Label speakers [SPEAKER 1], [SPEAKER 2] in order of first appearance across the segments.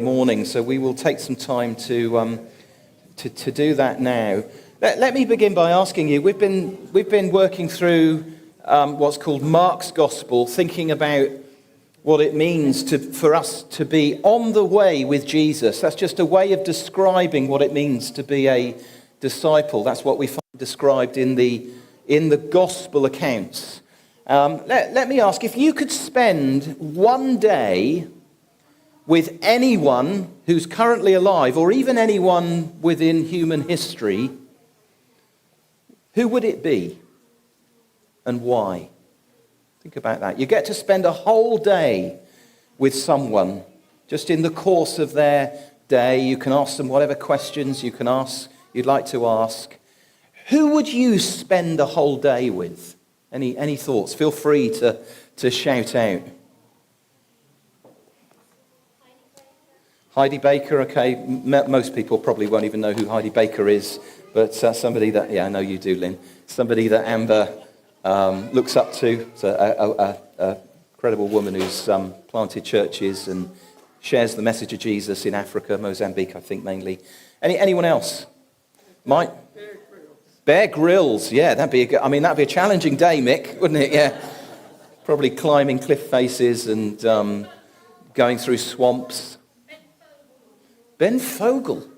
[SPEAKER 1] Morning, so we will take some time to do that now. Let me begin by asking you. We've been working through what's called Mark's Gospel, thinking about what it means for us to be on the way with Jesus. That's just a way of describing what it means to be a disciple. That's what we find described in the Gospel accounts. Let me ask, if you could spend one day with anyone who's currently alive, or even anyone within human history, who would it be and why? Think about that. You get to spend a whole day with someone. Just in the course of their day, you can ask them whatever questions you'd like to ask. Who would you spend a whole day with? Any thoughts? Feel free to shout out. Heidi Baker, okay. Most people probably won't even know who Heidi Baker is, but somebody that, I know you do, Lynn. Somebody that Amber looks up to. It's a credible woman who's planted churches and shares the message of Jesus in Africa, Mozambique, I think mainly. Anyone else? Mike? Bear Grylls, yeah, that'd be a challenging day, Mick, wouldn't it? Yeah, probably climbing cliff faces and going through swamps. Ben Fogle.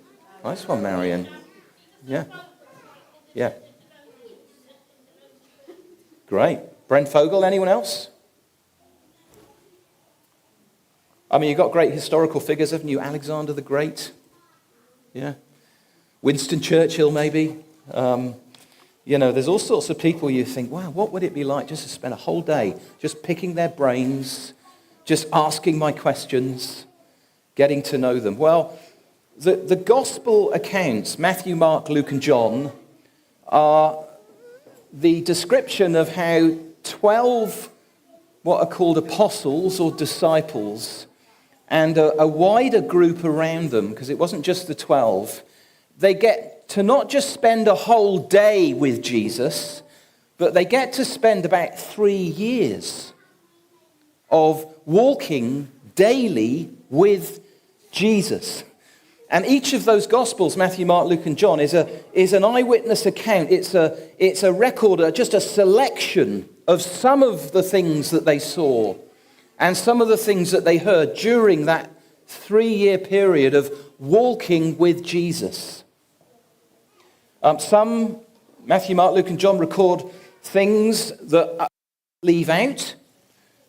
[SPEAKER 1] Nice one, Marion. Yeah. Great. Brent Fogle, anyone else? You've got great historical figures, haven't you? Alexander the Great. Yeah. Winston Churchill, maybe. There's all sorts of people you think, wow, what would it be like just to spend a whole day just picking their brains, just asking my questions, getting to know them? Well, the gospel accounts, Matthew, Mark, Luke, and John, are the description of how 12 what are called apostles or disciples and a wider group around them, because it wasn't just the 12, they get to not just spend a whole day with Jesus, but they get to spend about 3 years of walking daily with Jesus. And each of those Gospels, Matthew, Mark, Luke, and John, is an eyewitness account. It's a record, just a selection of some of the things that they saw and some of the things that they heard during that 3-year period of walking with Jesus. Some, Matthew, Mark, Luke, and John, record things that leave out.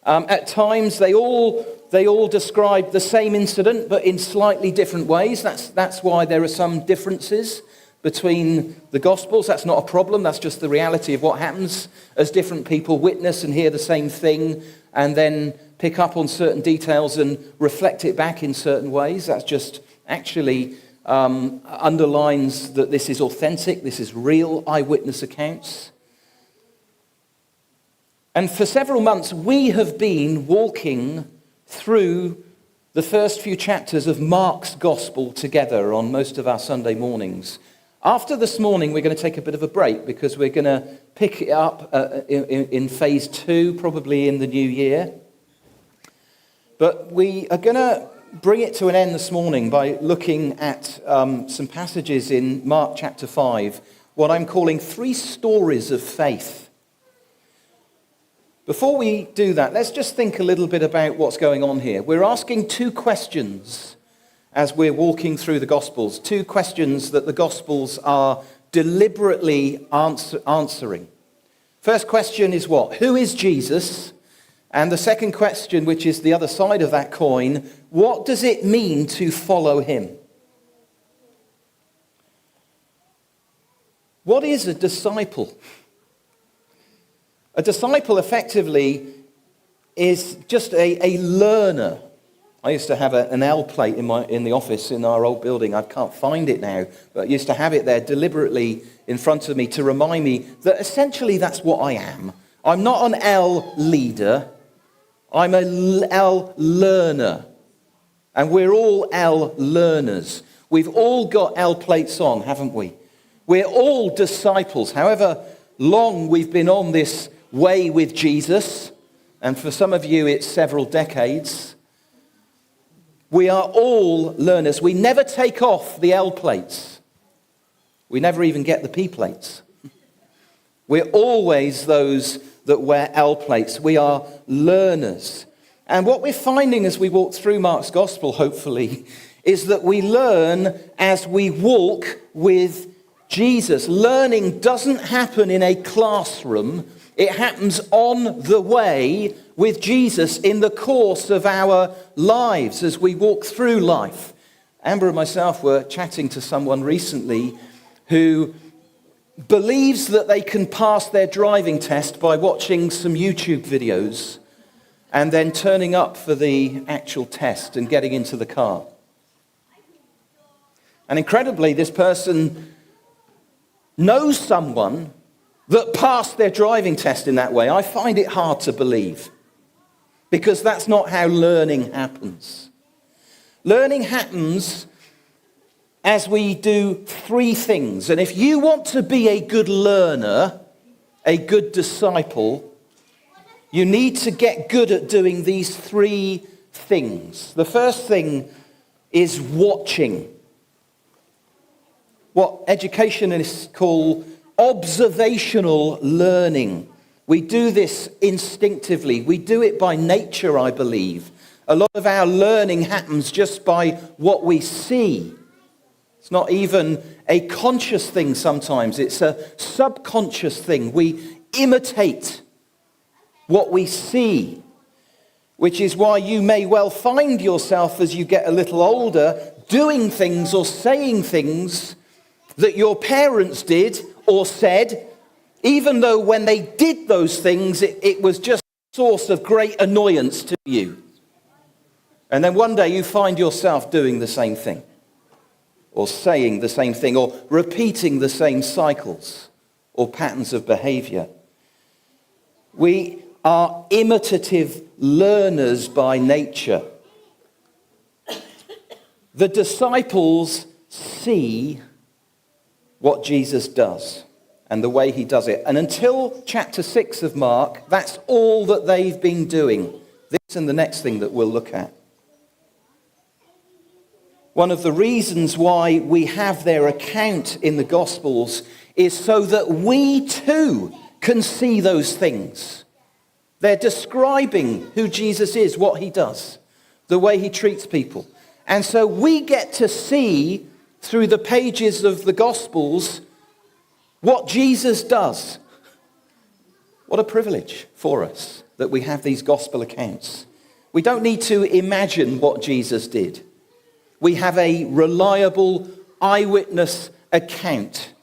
[SPEAKER 1] At times, they all describe the same incident, but in slightly different ways. That's why there are some differences between the Gospels. That's not a problem. That's just the reality of what happens as different people witness and hear the same thing and then pick up on certain details and reflect it back in certain ways. That's just actually underlines that this is authentic. This is real eyewitness accounts. And for several months, we have been walking through the first few chapters of Mark's Gospel together on most of our Sunday mornings. After this morning, we're going to take a bit of a break because we're going to pick it up in phase 2, probably in the new year. But we are going to bring it to an end this morning by looking at some passages in Mark chapter 5, what I'm calling 3 stories of faith. Before we do that, let's just think a little bit about what's going on here. We're asking 2 questions as we're walking through the Gospels, 2 questions that the Gospels are deliberately answering. First question is what? Who is Jesus? And the second question, which is the other side of that coin, what does it mean to follow him? What is a disciple? A disciple, effectively, is just a learner. I used to have an L plate in the office in our old building. I can't find it now, but I used to have it there deliberately in front of me to remind me that essentially that's what I am. I'm not an L leader. I'm a L learner. And we're all L learners. We've all got L plates on, haven't we? We're all disciples. However long we've been on this way with Jesus, and for some of you it's several decades, We are all learners. We never take off the L plates. We never even get the P plates. We're always those that wear L plates. We are learners. And what we're finding as we walk through Mark's gospel, hopefully, is that we learn as we walk with Jesus. Learning doesn't happen in a classroom. It happens on the way with Jesus in the course of our lives as we walk through life. Amber and myself were chatting to someone recently who believes that they can pass their driving test by watching some YouTube videos and then turning up for the actual test and getting into the car. And incredibly, this person knows someone that passed their driving test in that way. I find it hard to believe, because that's not how learning happens. Learning happens as we do three things. And if you want to be a good learner, a good disciple, you need to get good at doing these three things. The first thing is watching. What educationists call observational learning. We do this instinctively. We do it by nature, I believe. A lot of our learning happens just by what we see. It's not even a conscious thing sometimes. It's a subconscious thing. We imitate what we see, which is why you may well find yourself as you get a little older doing things or saying things that your parents did or said, even though when they did those things, it was just a source of great annoyance to you. And then one day you find yourself doing the same thing, or saying the same thing, or repeating the same cycles or patterns of behavior. We are imitative learners by nature. The disciples see what Jesus does and the way he does it. And until chapter 6 of Mark, that's all that they've been doing. This and the next thing that we'll look at. One of the reasons why we have their account in the Gospels is so that we too can see those things. They're describing who Jesus is, what he does, the way he treats people. And so we get to see through the pages of the Gospels what Jesus does. What a privilege for us that we have these gospel accounts. We don't need to imagine what Jesus did. We have a reliable eyewitness account.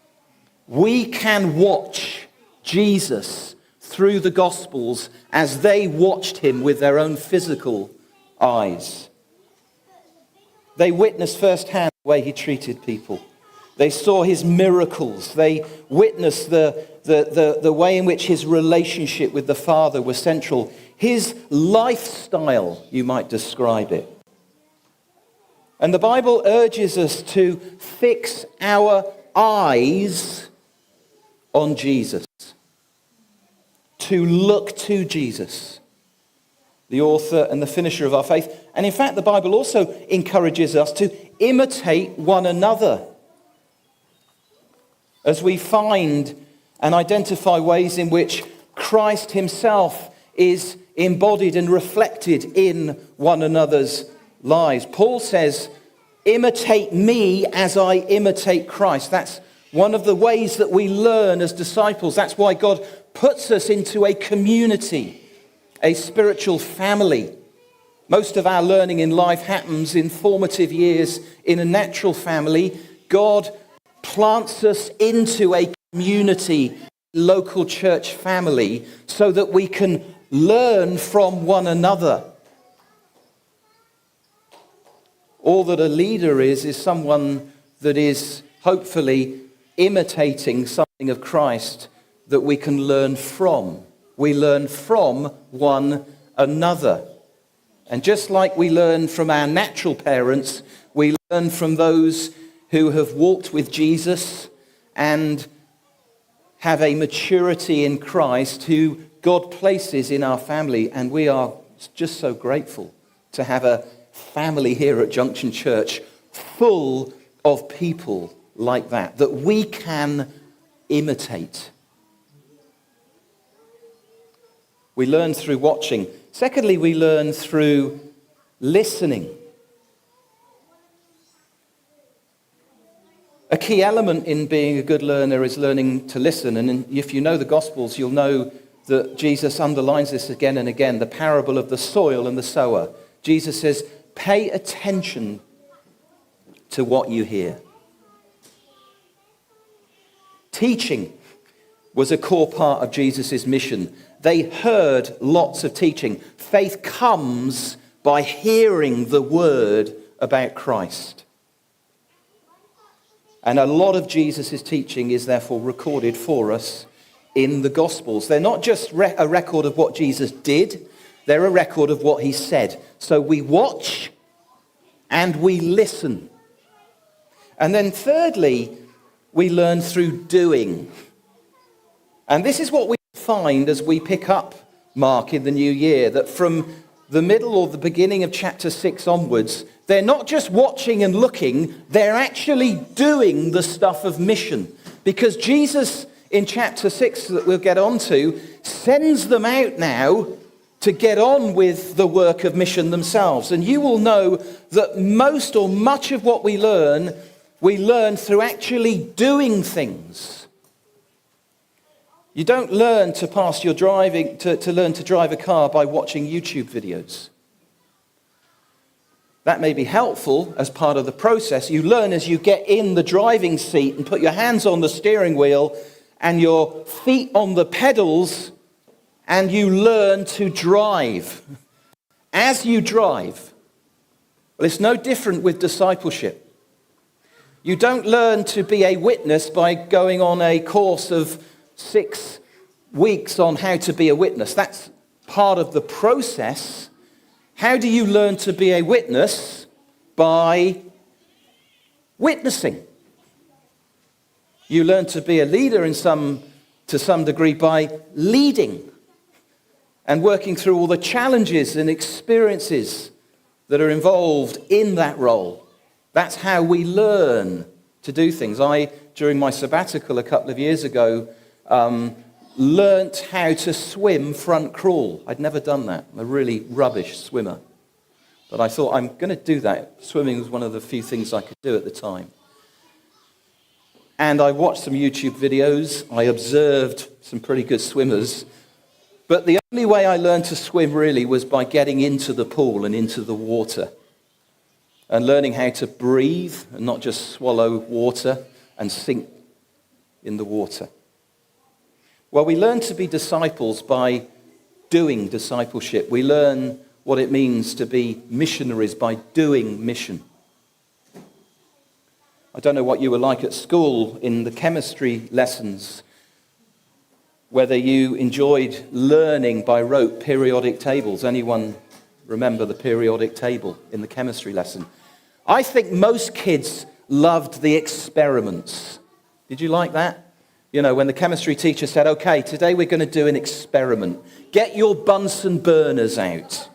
[SPEAKER 1] We can watch Jesus through the Gospels as they watched him with their own physical eyes. They witnessed firsthand the way he treated people. They saw his miracles. They witnessed the way in which his relationship with the Father was central. His lifestyle, you might describe it. And the Bible urges us to fix our eyes on Jesus. To look to Jesus, the author and the finisher of our faith. And in fact, the Bible also encourages us to imitate one another as we find and identify ways in which Christ himself is embodied and reflected in one another's lives. Paul says, imitate me as I imitate Christ. That's one of the ways that we learn as disciples. That's why God puts us into a community, a spiritual family. Most of our learning in life happens in formative years in a natural family. God plants us into a community, local church family, so that we can learn from one another. All that a leader is someone that is hopefully imitating something of Christ that we can learn from. We learn from one another. And just like we learn from our natural parents, we learn from those who have walked with Jesus and have a maturity in Christ who God places in our family. And we are just so grateful to have family here at Junction Church full of people like that we can imitate. We learn through watching. Secondly, we learn through listening. A key element in being a good learner is learning to listen. And if you know the Gospels, you'll know that Jesus underlines this again and again, the parable of the soil and the sower. Jesus says, pay attention to what you hear. Teaching was a core part of Jesus' mission. They heard lots of teaching. Faith comes by hearing the word about Christ. And a lot of Jesus' teaching is therefore recorded for us in the Gospels. They're not just a record of what Jesus did, they're a record of what he said. So we watch and we listen. And then thirdly, we learn through doing. And this is what we find as we pick up Mark in the new year, that from the middle or the beginning of chapter 6 onwards, they're not just watching and looking, they're actually doing the stuff of mission. Because Jesus, in chapter 6 that we'll get onto, sends them out now to get on with the work of mission themselves. And you will know that most or much of what we learn through actually doing things. You don't learn to pass your driving, to learn to drive a car by watching YouTube videos. That may be helpful as part of the process. You learn as you get in the driving seat and put your hands on the steering wheel and your feet on the pedals, and you learn to drive. As you drive, well, it's no different with discipleship. You don't learn to be a witness by going on a course of 6 weeks on how to be a witness. That's part of the process. How do you learn to be a witness? By witnessing. You learn to be a leader to some degree by leading and working through all the challenges and experiences that are involved in that role. That's how we learn to do things. During my sabbatical a couple of years ago, learnt how to swim front crawl. I'd never done that. I'm a really rubbish swimmer. But I thought, I'm going to do that. Swimming was one of the few things I could do at the time. And I watched some YouTube videos. I observed some pretty good swimmers. But the only way I learned to swim really was by getting into the pool and into the water. And learning how to breathe and not just swallow water and sink in the water. Well, we learn to be disciples by doing discipleship. We learn what it means to be missionaries by doing mission. I don't know what you were like at school in the chemistry lessons, whether you enjoyed learning by rote periodic tables. Anyone remember the periodic table in the chemistry lesson? I think most kids loved the experiments. Did you like that? You know, when the chemistry teacher said, okay, today we're going to do an experiment. Get your Bunsen burners out.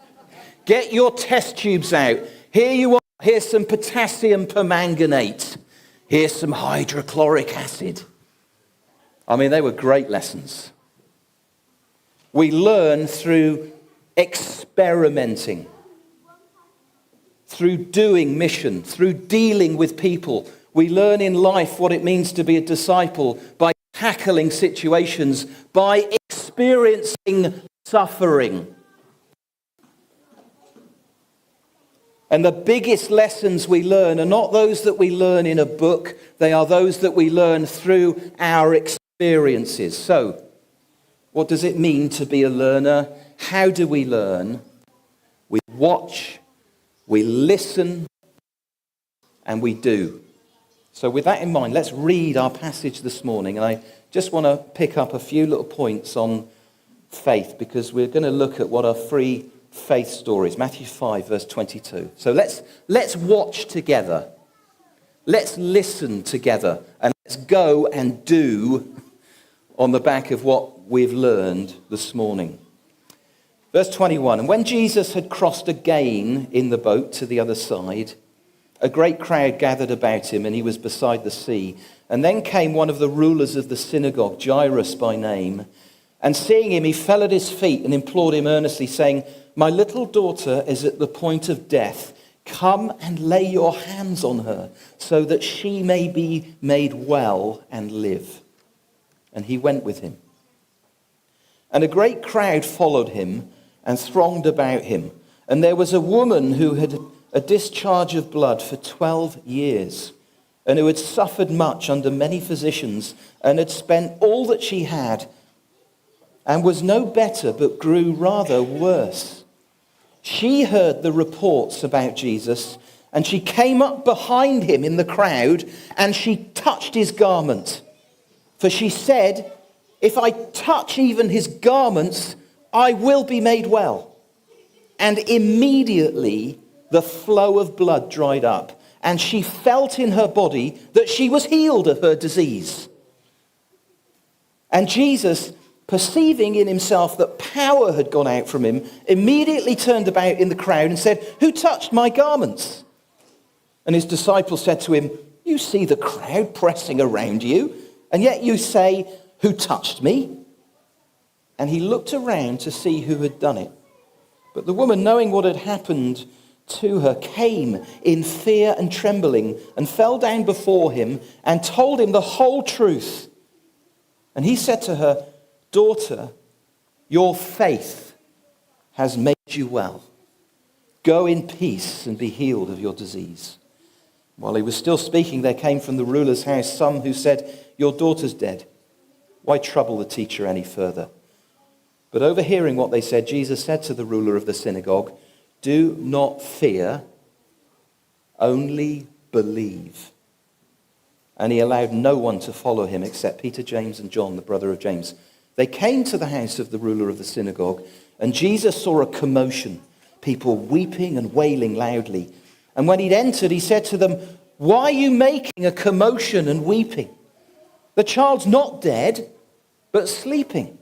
[SPEAKER 1] Get your test tubes out. Here you are. Here's some potassium permanganate. Here's some hydrochloric acid. I mean, they were great lessons. We learn through experimenting, through doing mission, through dealing with people. We learn in life what it means to be a disciple by tackling situations, by experiencing suffering. And the biggest lessons we learn are not those that we learn in a book, they are those that we learn through our experiences. So, what does it mean to be a learner? How do we learn? We watch, we listen, and we do. So with that in mind, let's read our passage this morning. And I just want to pick up a few little points on faith, because we're going to look at what are three faith stories. Matthew 5, verse 22. So let's watch together. Let's listen together. And let's go and do on the back of what we've learned this morning. Verse 21, and when Jesus had crossed again in the boat to the other side, a great crowd gathered about him, and he was beside the sea. And then came one of the rulers of the synagogue, Jairus by name, and seeing him, he fell at his feet and implored him earnestly, saying, my little daughter is at the point of death. Come and lay your hands on her, so that she may be made well and live. And he went with him. And a great crowd followed him and thronged about him. And there was a woman who had a discharge of blood for 12 years, and who had suffered much under many physicians, and had spent all that she had, and was no better, but grew rather worse. She heard the reports about Jesus, and she came up behind him in the crowd, and she touched his garment. For she said, if I touch even his garments, I will be made well. And immediately the flow of blood dried up, and she felt in her body that she was healed of her disease. And Jesus, perceiving in himself that power had gone out from him, immediately turned about in the crowd and said, who touched my garments? And his disciples said to him, you see the crowd pressing around you, and yet you say, who touched me? And he looked around to see who had done it. But the woman, knowing what had happened to her, came in fear and trembling, and fell down before him and told him the whole truth. And he said to her, daughter, your faith has made you well. Go in peace and be healed of your disease. While he was still speaking, there came from the ruler's house some who said, your daughter's dead. Why trouble the teacher any further? But overhearing what they said, Jesus said to the ruler of the synagogue, do not fear, only believe. And he allowed no one to follow him except Peter, James, and John, the brother of James. They came to the house of the ruler of the synagogue, and Jesus saw a commotion, people weeping and wailing loudly. And when he'd entered, he said to them, why are you making a commotion and weeping? The child's not dead, but sleeping.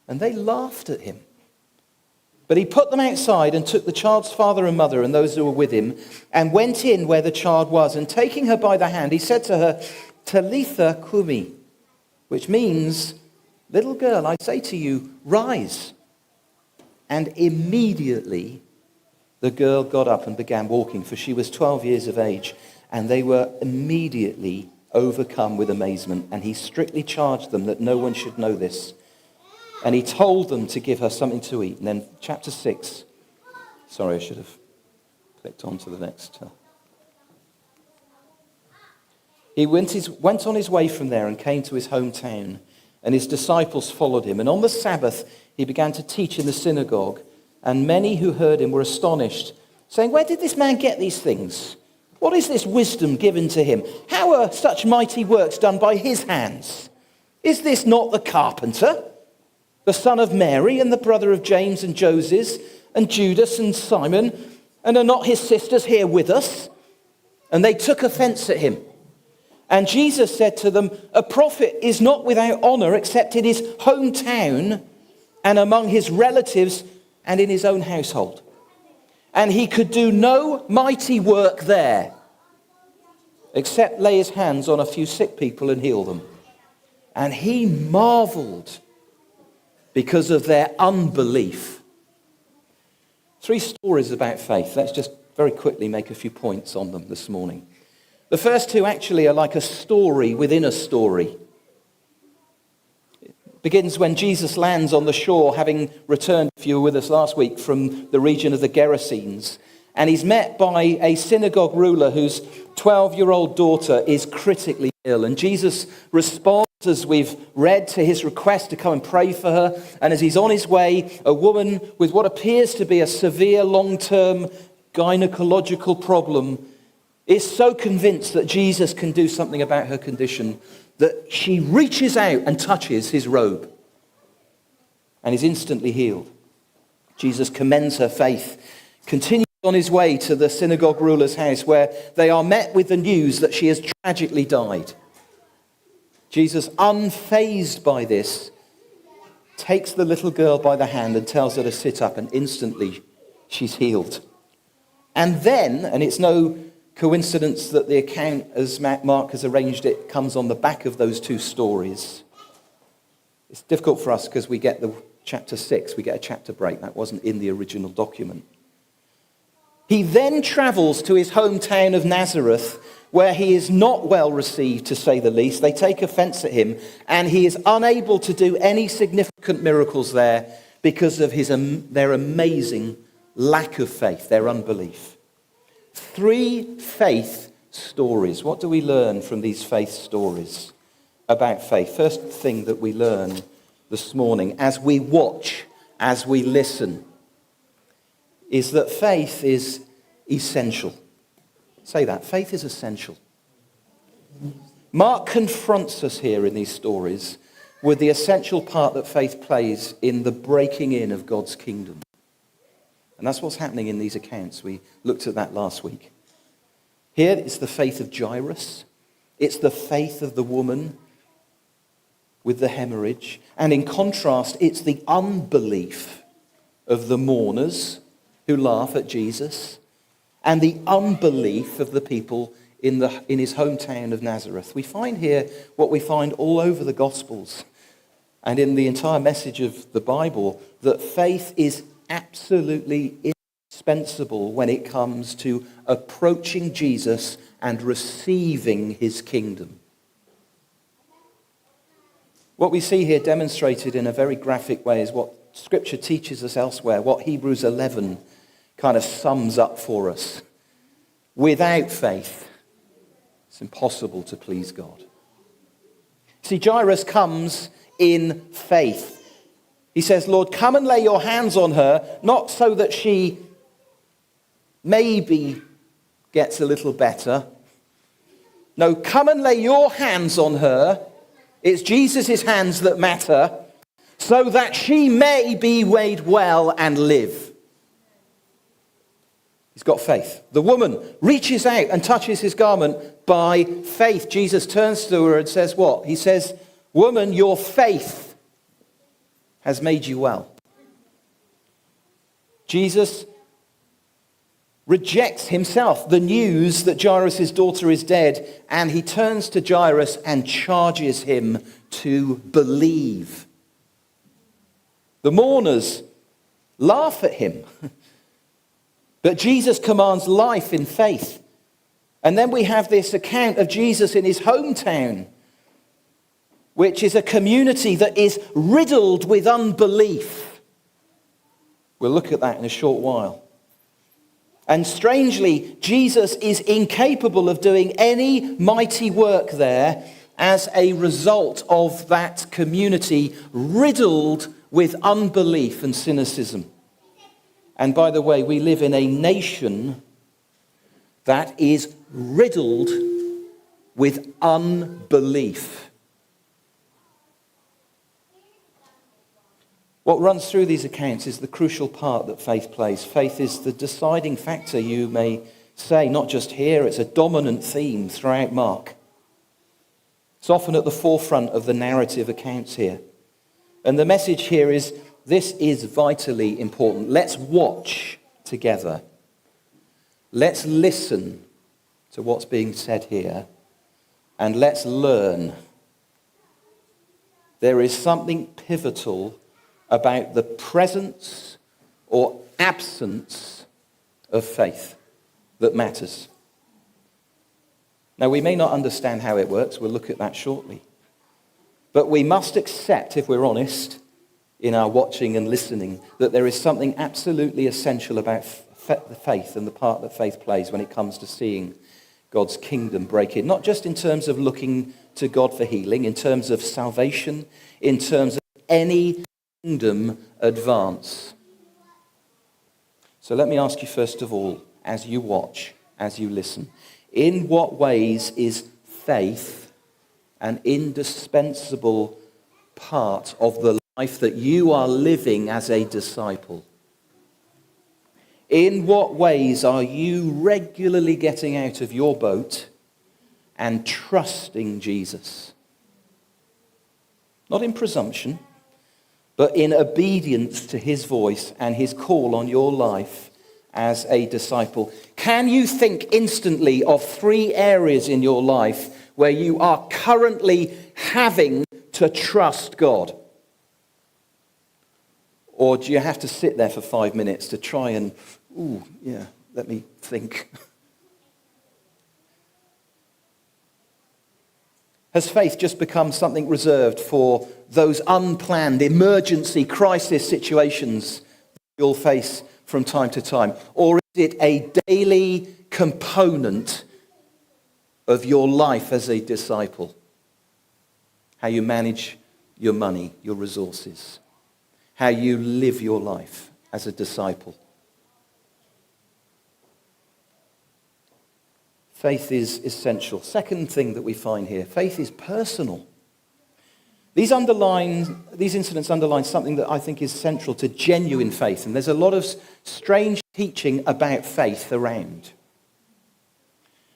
[SPEAKER 1] And they laughed at him. But he put them outside and took the child's father and mother and those who were with him, and went in where the child was. And taking her by the hand, he said to her, Talitha kumi, which means, little girl, I say to you, rise. And immediately the girl got up and began walking, for she was 12 years of age. And they were immediately overcome with amazement. And he strictly charged them that no one should know this. And he told them to give her something to eat. And then chapter 6. Sorry, I should have clicked on to the next. He went on his way from there and came to his hometown. And his disciples followed him. And on the Sabbath, he began to teach in the synagogue. And many who heard him were astonished, saying, where did this man get these things? What is this wisdom given to him? How are such mighty works done by his hands? Is this not the carpenter, the son of Mary, and the brother of James and Joses, and Judas and Simon? And are not his sisters here with us? And they took offense at him. And Jesus said to them, a prophet is not without honor except in his hometown and among his relatives and in his own household. And he could do no mighty work there except lay his hands on a few sick people and heal them. And he marveled because of their unbelief. 3 stories about faith. Let's just very quickly make a few points on them this morning. The first 2 actually are like a story within a story. It begins when Jesus lands on the shore, having returned, if you were with us last week, from the region of the Gerasenes. And he's met by a synagogue ruler whose 12-year-old daughter is critically ill. And Jesus responds, as we've read, to his request to come and pray for her. And as he's on his way, a woman with what appears to be a severe long-term gynecological problem is so convinced that Jesus can do something about her condition that she reaches out and touches his robe and is instantly healed. Jesus commends her faith, continues on his way to the synagogue ruler's house, where they are met with the news that she has tragically died. Jesus, unfazed by this, takes the little girl by the hand and tells her to sit up, and instantly she's healed. And then, and it's no coincidence that the account, as Mark has arranged it, comes on the back of those two stories. It's difficult for us because we get the chapter 6, we get a chapter break. That wasn't in the original document. He then travels to his hometown of Nazareth, where he is not well received, to say the least. They take offense at him, and he is unable to do any significant miracles there because of their amazing lack of faith, their unbelief. 3 faith stories. What do we learn from these faith stories about faith? First thing that we learn this morning, as we watch, as we listen, is that faith is essential. Say that. Faith is essential. Mark confronts us here in these stories with the essential part that faith plays in the breaking in of God's kingdom. And that's what's happening in these accounts. We looked at that last week. Here it's the faith of Jairus. It's the faith of the woman with the hemorrhage. And in contrast, it's the unbelief of the mourners who laugh at Jesus, and the unbelief of the people in his hometown of Nazareth. We find here what we find all over the Gospels and in the entire message of the Bible, that faith is absolutely indispensable when it comes to approaching Jesus and receiving his kingdom. What we see here demonstrated in a very graphic way is what Scripture teaches us elsewhere, what Hebrews 11 kind of sums up for us. Without faith, it's impossible to please God. See, Jairus comes in faith. He says, Lord, come and lay your hands on her, not so that she maybe gets a little better. No, come and lay your hands on her. It's Jesus' hands that matter, so that she may be made well and live. He's got faith. The woman reaches out and touches his garment by faith. Jesus turns to her and says what? He says, woman, your faith has made you well. Jesus rejects himself the news that Jairus' daughter is dead, and he turns to Jairus and charges him to believe. The mourners laugh at him. But Jesus commands life in faith. And then we have this account of Jesus in his hometown, which is a community that is riddled with unbelief. We'll look at that in a short while. And strangely, Jesus is incapable of doing any mighty work there as a result of that community riddled with unbelief and cynicism. And by the way, we live in a nation that is riddled with unbelief. What runs through these accounts is the crucial part that faith plays. Faith is the deciding factor, you may say, not just here, it's a dominant theme throughout Mark. It's often at the forefront of the narrative accounts here. And the message here is, this is vitally important. Let's watch together. Let's listen to what's being said here. And let's learn. There is something pivotal about the presence or absence of faith that matters. Now, we may not understand how it works. We'll look at that shortly. But we must accept, if we're honest, in our watching and listening, that there is something absolutely essential about the faith and the part that faith plays when it comes to seeing God's kingdom break in. Not just in terms of looking to God for healing, in terms of salvation, in terms of any kingdom advance. So let me ask you first of all, as you watch, as you listen, in what ways is faith an indispensable part of the life that you are living as a disciple? In what ways are you regularly getting out of your boat and trusting Jesus? Not in presumption, but in obedience to his voice and his call on your life as a disciple. Can you think instantly of 3 areas in your life where you are currently having to trust God? Or do you have to sit there for 5 minutes to try and, let me think. Has faith just become something reserved for those unplanned emergency crisis situations you'll face from time to time? Or is it a daily component of your life as a disciple? How you manage your money, your resources, how you live your life as a disciple. Faith is essential. Second thing that we find here, faith is personal. These incidents underline something that I think is central to genuine faith. And there's a lot of strange teaching about faith around.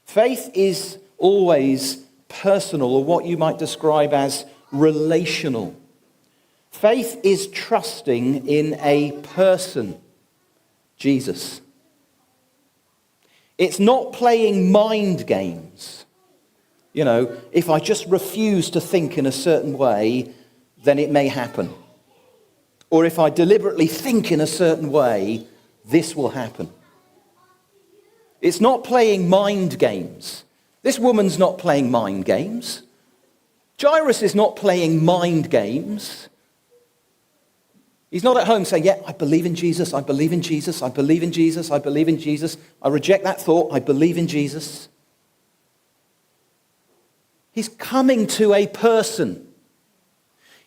[SPEAKER 1] Faith is always personal, or what you might describe as relational. Faith is trusting in a person, Jesus. It's not playing mind games. You know, if I just refuse to think in a certain way, then it may happen. Or if I deliberately think in a certain way, this will happen. It's not playing mind games. This woman's not playing mind games. Jairus is not playing mind games. He's not at home saying, I believe in Jesus, I believe in Jesus, I believe in Jesus, I believe in Jesus. I reject that thought, I believe in Jesus. He's coming to a person.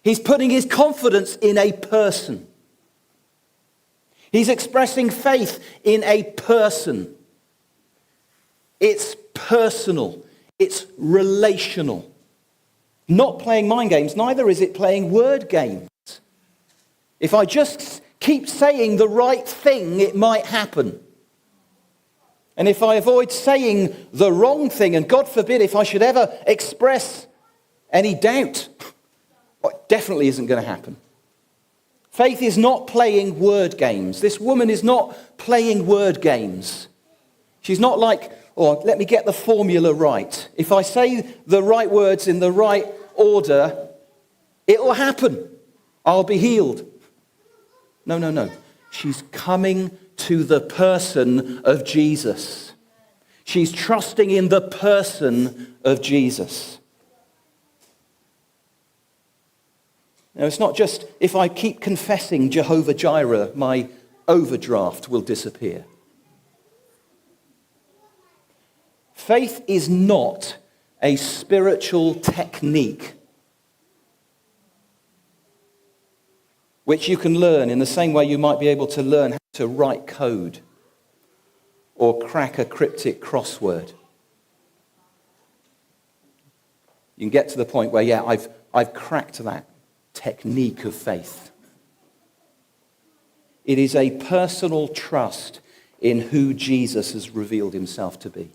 [SPEAKER 1] He's putting his confidence in a person. He's expressing faith in a person. It's personal. It's relational. Not playing mind games, neither is it playing word games. If I just keep saying the right thing, it might happen. And if I avoid saying the wrong thing, and God forbid if I should ever express any doubt, it definitely isn't going to happen. Faith is not playing word games. This woman is not playing word games. She's not like, let me get the formula right. If I say the right words in the right order, it will happen. I'll be healed. No. She's coming to the person of Jesus. She's trusting in the person of Jesus. Now, it's not just if I keep confessing Jehovah Jireh, my overdraft will disappear. Faith is not a spiritual technique which you can learn in the same way you might be able to learn how to write code or crack a cryptic crossword. You can get to the point where, I've cracked that technique of faith. It is a personal trust in who Jesus has revealed himself to be.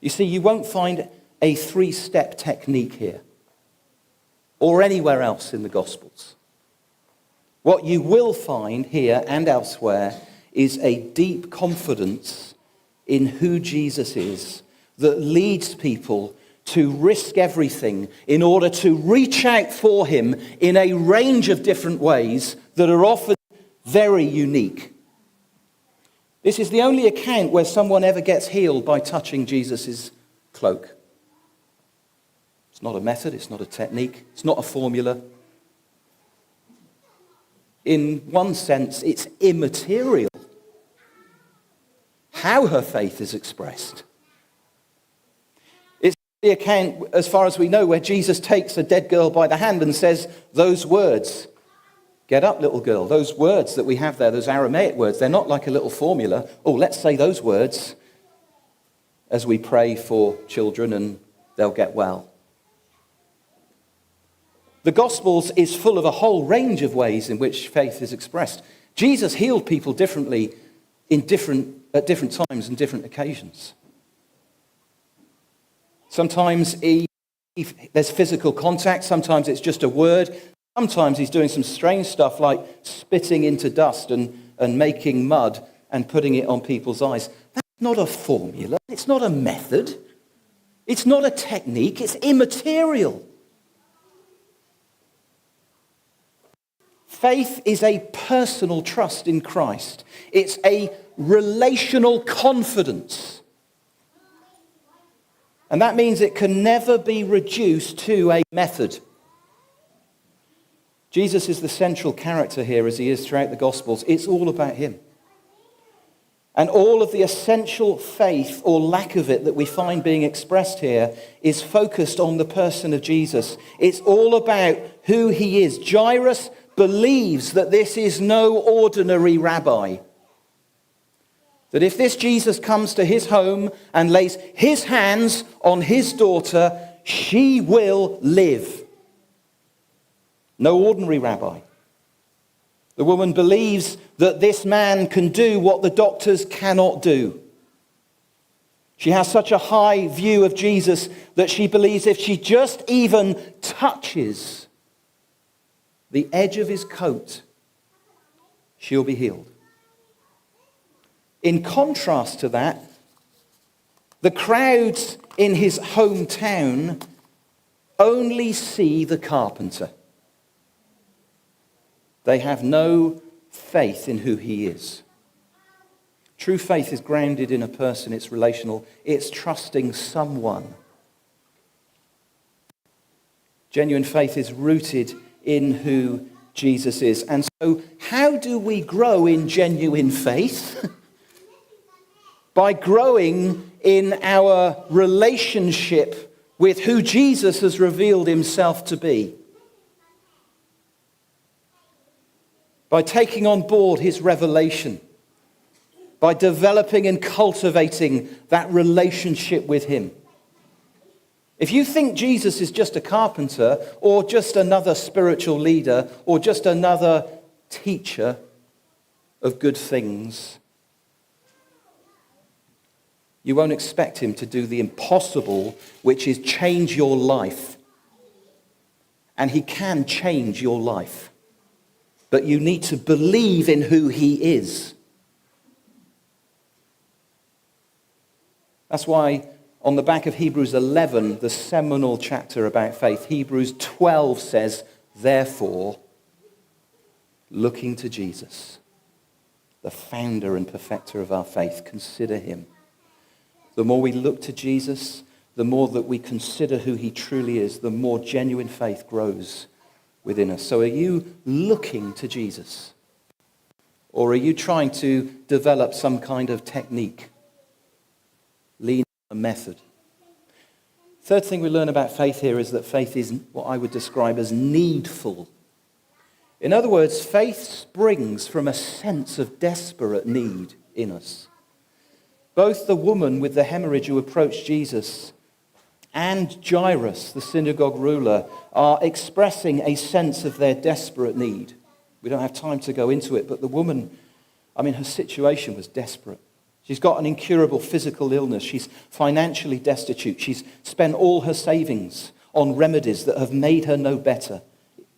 [SPEAKER 1] You see, you won't find a 3-step technique here or anywhere else in the Gospels. What you will find here and elsewhere is a deep confidence in who Jesus is that leads people to risk everything in order to reach out for him in a range of different ways that are often very unique. This is the only account where someone ever gets healed by touching Jesus' cloak. It's not a method, it's not a technique, it's not a formula. In one sense, it's immaterial how her faith is expressed. It's the account, as far as we know, where Jesus takes a dead girl by the hand and says those words, "Get up, little girl." Those words that we have there, those Aramaic words, they're not like a little formula. Let's say those words as we pray for children and they'll get well. The Gospels is full of a whole range of ways in which faith is expressed. Jesus healed people differently at different times and different occasions. Sometimes there's physical contact. Sometimes it's just a word. Sometimes he's doing some strange stuff like spitting into dust and making mud and putting it on people's eyes. That's not a formula. It's not a method. It's not a technique. It's immaterial. Faith is a personal trust in Christ. It's a relational confidence. And that means it can never be reduced to a method. Jesus is the central character here, as he is throughout the Gospels. It's all about him. And all of the essential faith or lack of it that we find being expressed here is focused on the person of Jesus. It's all about who he is. Jairus believes that this is no ordinary rabbi. That if this Jesus comes to his home and lays his hands on his daughter, she will live. No ordinary rabbi. The woman believes that this man can do what the doctors cannot do. She has such a high view of Jesus that she believes if she just even touches the edge of his coat, she'll be healed. In contrast to that, the crowds in his hometown only see the carpenter. They have no faith in who he is. True faith is grounded in a person. It's relational. It's trusting someone. Genuine faith is rooted in who Jesus is. And so, how do we grow in genuine faith? By growing in our relationship with who Jesus has revealed himself to be. By taking on board his revelation, by developing and cultivating that relationship with him. If you think Jesus is just a carpenter or just another spiritual leader or just another teacher of good things, you won't expect him to do the impossible, which is change your life. And he can change your life. But you need to believe in who he is. That's why on the back of Hebrews 11, the seminal chapter about faith, Hebrews 12 says, therefore, looking to Jesus, the founder and perfecter of our faith, consider him. The more we look to Jesus, the more that we consider who he truly is, the more genuine faith grows within us. So are you looking to Jesus? Or are you trying to develop some kind of technique? Lean on a method. Third thing we learn about faith here is that faith is what I would describe as needful. In other words, faith springs from a sense of desperate need in us. Both the woman with the hemorrhage who approached Jesus and Jairus, the synagogue ruler, are expressing a sense of their desperate need. We don't have time to go into it, but the woman, her situation was desperate. She's got an incurable physical illness. She's financially destitute. She's spent all her savings on remedies that have made her no better.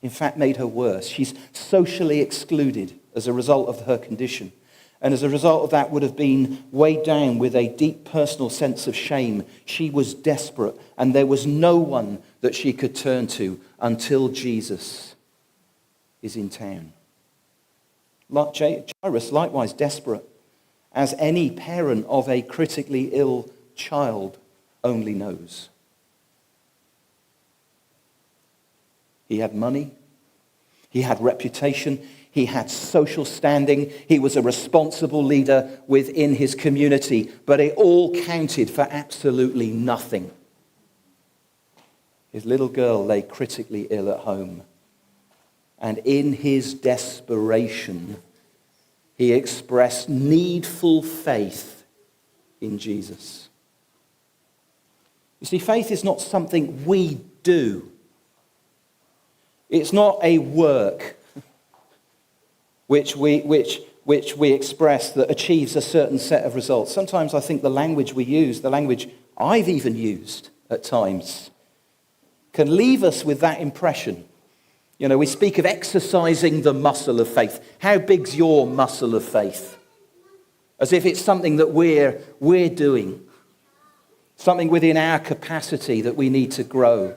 [SPEAKER 1] In fact, made her worse. She's socially excluded as a result of her condition. And as a result of that would have been weighed down with a deep personal sense of shame. She was desperate, and there was no one that she could turn to until Jesus is in town. Jairus, likewise desperate, as any parent of a critically ill child only knows. He had money, he had reputation, he had social standing. He was a responsible leader within his community. But it all counted for absolutely nothing. His little girl lay critically ill at home. And in his desperation, he expressed needful faith in Jesus. You see, faith is not something we do. It's not a work which we express that achieves a certain set of results. Sometimes I think the language we use, the language I've even used at times, can leave us with that impression You know, we speak of exercising the muscle of faith. How big's your muscle of faith? As if it's something that we're doing. Something within our capacity that we need to grow.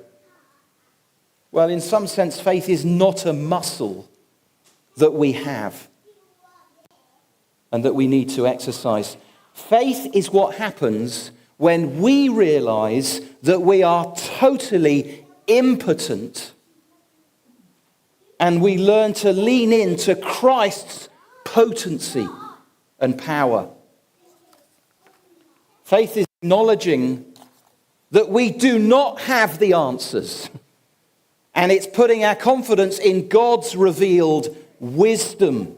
[SPEAKER 1] Well, in some sense, faith is not a muscle that we have and that we need to exercise. Faith is what happens when we realize that we are totally impotent and we learn to lean into Christ's potency and power. Faith is acknowledging that we do not have the answers. And it's putting our confidence in God's revealed wisdom.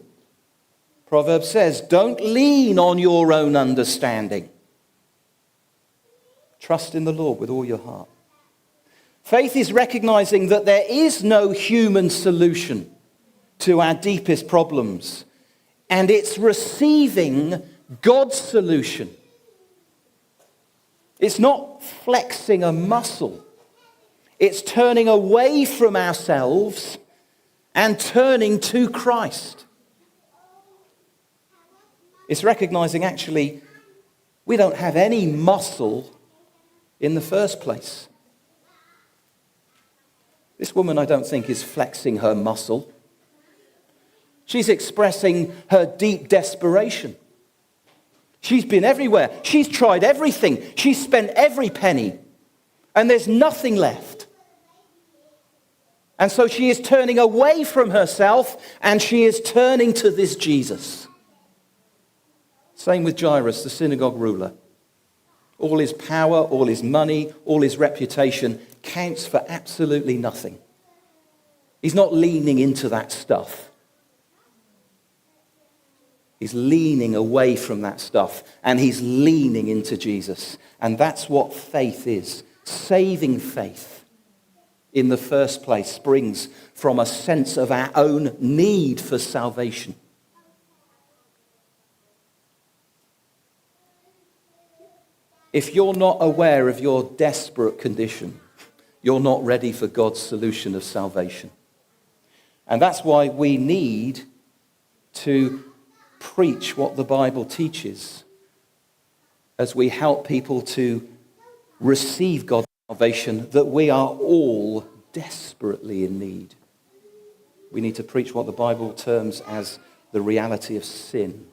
[SPEAKER 1] Proverbs says, don't lean on your own understanding. Trust in the Lord with all your heart. Faith is recognizing that there is no human solution to our deepest problems. And it's receiving God's solution. It's not flexing a muscle. It's turning away from ourselves and turning to Christ. It's recognizing actually we don't have any muscle in the first place. This woman, I don't think, is flexing her muscle. She's expressing her deep desperation. She's been everywhere. She's tried everything. She's spent every penny. And there's nothing left. And so she is turning away from herself and she is turning to this Jesus. Same with Jairus, the synagogue ruler. All his power, all his money, all his reputation counts for absolutely nothing. He's not leaning into that stuff. He's leaning away from that stuff and he's leaning into Jesus. And that's what faith is. Saving faith in the first place springs from a sense of our own need for salvation. If you're not aware of your desperate condition, you're not ready for God's solution of salvation. And that's why we need to preach what the Bible teaches as we help people to receive God's salvation, that we are all desperately in need. We need to preach what the Bible terms as the reality of sin.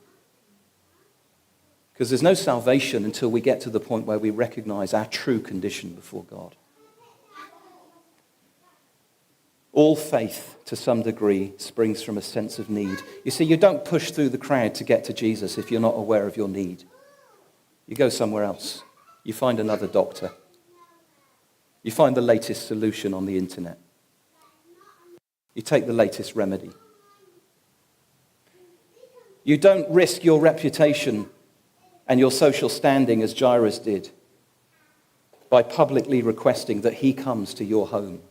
[SPEAKER 1] Because there's no salvation until we get to the point where we recognize our true condition before God. All faith, to some degree, springs from a sense of need. You see, you don't push through the crowd to get to Jesus if you're not aware of your need. You go somewhere else. You find another doctor. You find the latest solution on the internet. You take the latest remedy. You don't risk your reputation and your social standing as Jairus did by publicly requesting that he comes to your home.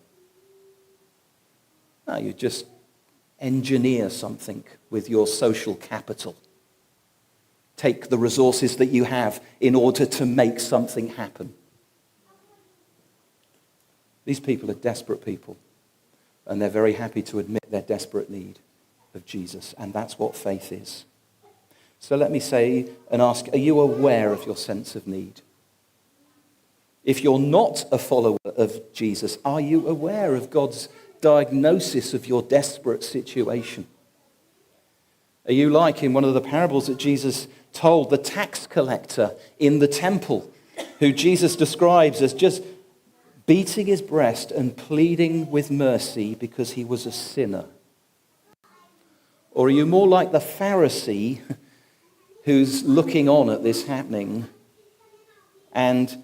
[SPEAKER 1] No, you just engineer something with your social capital. Take the resources that you have in order to make something happen. These people are desperate people, and they're very happy to admit their desperate need of Jesus, and that's what faith is. So let me say and ask, are you aware of your sense of need? If you're not a follower of Jesus, are you aware of God's diagnosis of your desperate situation? Are you like in one of the parables that Jesus told, the tax collector in the temple, who Jesus describes as just beating his breast and pleading with mercy because he was a sinner? Or are you more like the Pharisee who's looking on at this happening and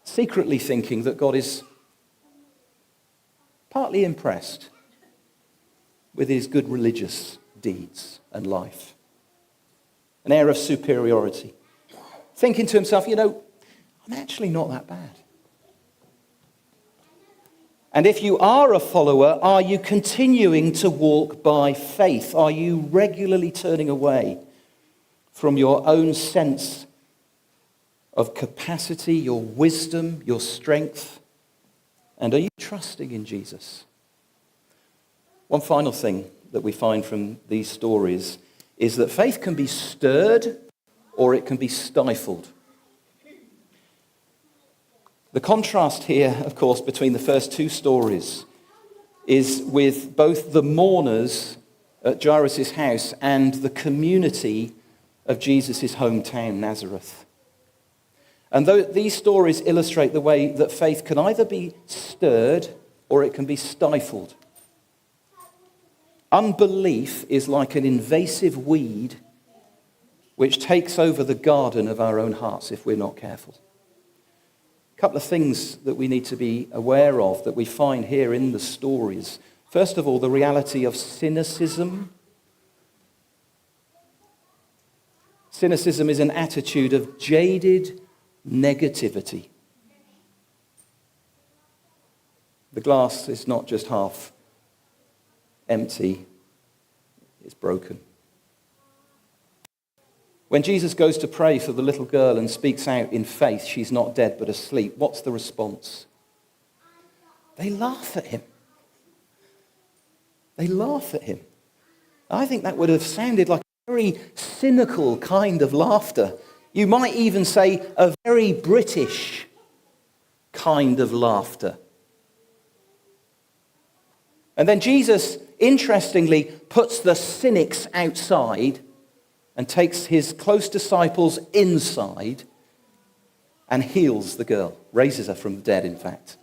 [SPEAKER 1] secretly thinking that God is partly impressed with his good religious deeds and life? An air of superiority. Thinking to himself, I'm actually not that bad. And if you are a follower, are you continuing to walk by faith? Are you regularly turning away from your own sense of capacity, your wisdom, your strength? And are you trusting in Jesus? One final thing that we find from these stories is that faith can be stirred or it can be stifled. The contrast here, of course, between the first two stories is with both the mourners at Jairus' house and the community of Jesus' hometown, Nazareth. And though these stories illustrate the way that faith can either be stirred or it can be stifled. Unbelief is like an invasive weed which takes over the garden of our own hearts if we're not careful. A couple of things that we need to be aware of that we find here in the stories. First of all, the reality of cynicism. Cynicism is an attitude of jaded negativity. The glass is not just half empty, it's broken. When Jesus goes to pray for the little girl and speaks out in faith, she's not dead but asleep, what's the response? They laugh at him. They laugh at him. I think that would have sounded like a very cynical kind of laughter. You might even say a very British kind of laughter. And then Jesus, interestingly, puts the cynics outside and takes his close disciples inside and heals the girl, raises her from the dead, in fact.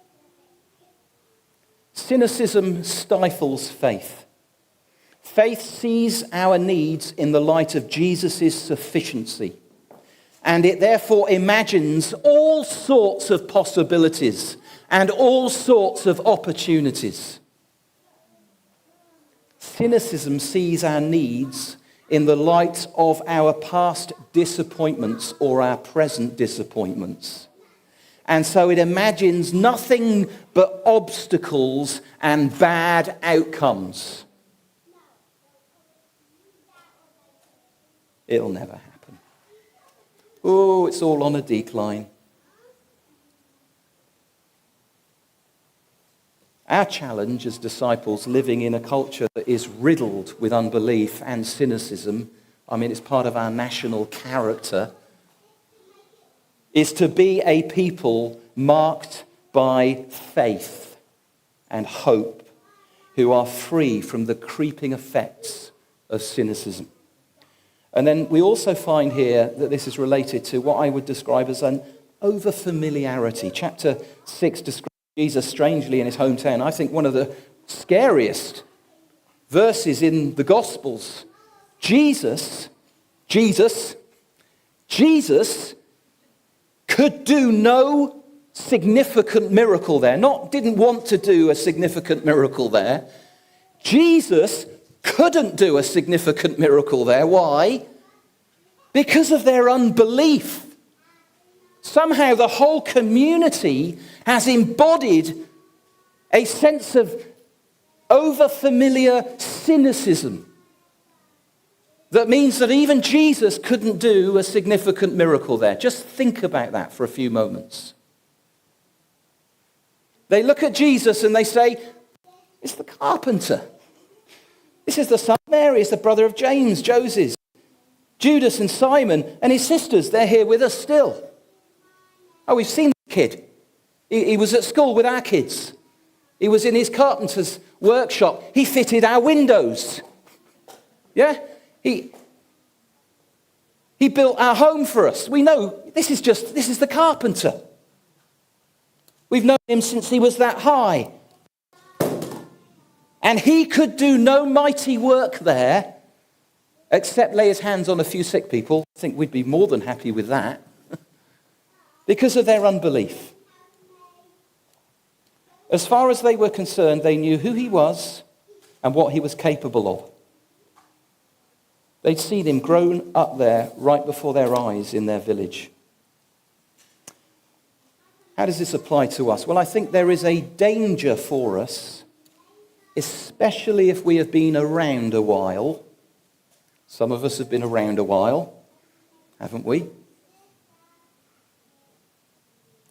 [SPEAKER 1] Cynicism stifles faith. Faith sees our needs in the light of Jesus' sufficiency, and it therefore imagines all sorts of possibilities and all sorts of opportunities. Cynicism sees our needs in the light of our past disappointments or our present disappointments. And so it imagines nothing but obstacles and bad outcomes. It'll never happen. Oh, it's all on a decline. Our challenge as disciples living in a culture that is riddled with unbelief and cynicism, I mean, it's part of our national character, is to be a people marked by faith and hope, who are free from the creeping effects of cynicism. And then we also find here that this is related to what I would describe as an over-familiarity. Chapter 6 describes Jesus strangely in his hometown. I think one of the scariest verses in the Gospels. Jesus could do no significant miracle there. Didn't want to do a significant miracle there. Jesus couldn't do a significant miracle there. Why? Because of their unbelief. Somehow the whole community has embodied a sense of over-familiar cynicism that means that even Jesus couldn't do a significant miracle there. Just think about that for a few moments. They look at Jesus and they say, it's the carpenter. This is the son of Mary, it's the brother of James, Joseph, Judas and Simon and his sisters. They're here with us still. Oh, we've seen the kid. He was at school with our kids. He was in his carpenter's workshop. He fitted our windows. Yeah? He built our home for us. We know this is the carpenter. We've known him since he was that high. And he could do no mighty work there except lay his hands on a few sick people. I think we'd be more than happy with that. Because of their unbelief. As far as they were concerned, they knew who he was and what he was capable of. They'd seen him grown up there right before their eyes in their village. How does this apply to us? Well, I think there is a danger for us, especially if we have been around a while. Some of us have been around a while, haven't we?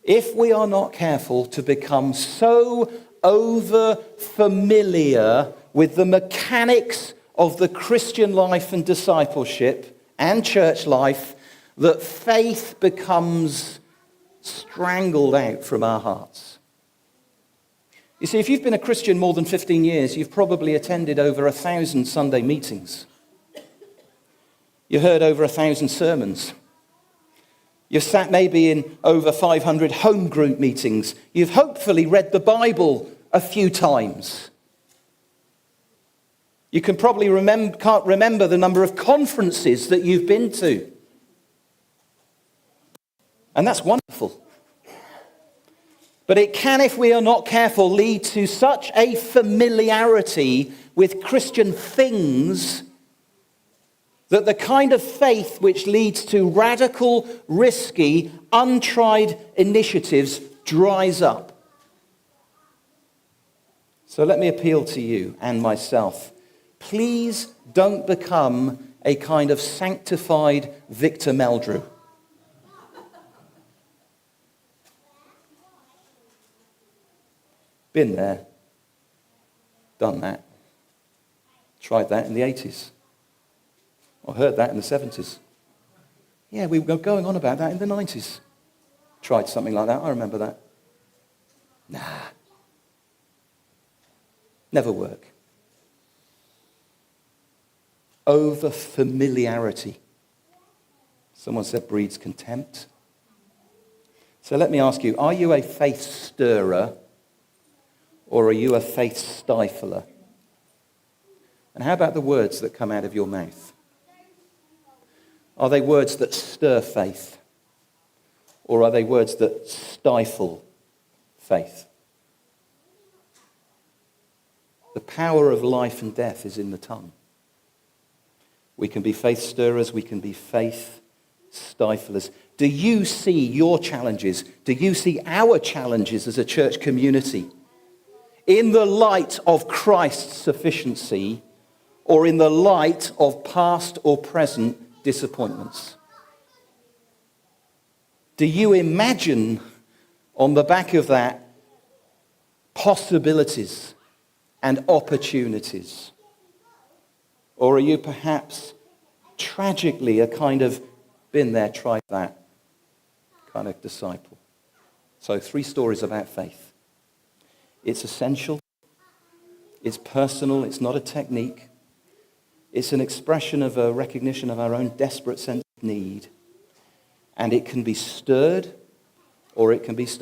[SPEAKER 1] If we are not careful to become so over-familiar with the mechanics of the Christian life and discipleship and church life that faith becomes strangled out from our hearts. You see, if you've been a Christian more than 15 years, you've probably attended over 1,000 Sunday meetings. You heard over 1,000 sermons. You've sat maybe in over 500 home group meetings. You've hopefully read the Bible a few times. You can probably can't remember the number of conferences that you've been to. And that's wonderful. But it can, if we are not careful, lead to such a familiarity with Christian things that the kind of faith which leads to radical, risky, untried initiatives dries up. So let me appeal to you and myself. Please don't become a kind of sanctified Victor Meldrew. Been there, done that, tried that in the 80s. I heard that in the 70s. Yeah, we were going on about that in the 90s. Tried something like that, I remember that. Nah. Never work. Over familiarity. Someone said breeds contempt. So let me ask you, are you a faith stirrer or are you a faith stifler? And how about the words that come out of your mouth? Are they words that stir faith? Or are they words that stifle faith? The power of life and death is in the tongue. We can be faith stirrers, we can be faith stiflers. Do you see your challenges? Do you see our challenges as a church community in the light of Christ's sufficiency or in the light of past or present disappointments? Do you imagine on the back of that possibilities and opportunities? Or are you perhaps tragically a kind of been there, tried that kind of disciple? So 3 stories about faith. It's essential. It's personal. It's not a technique. It's an expression of a recognition of our own desperate sense of need. And it can be stirred or it can be stifled.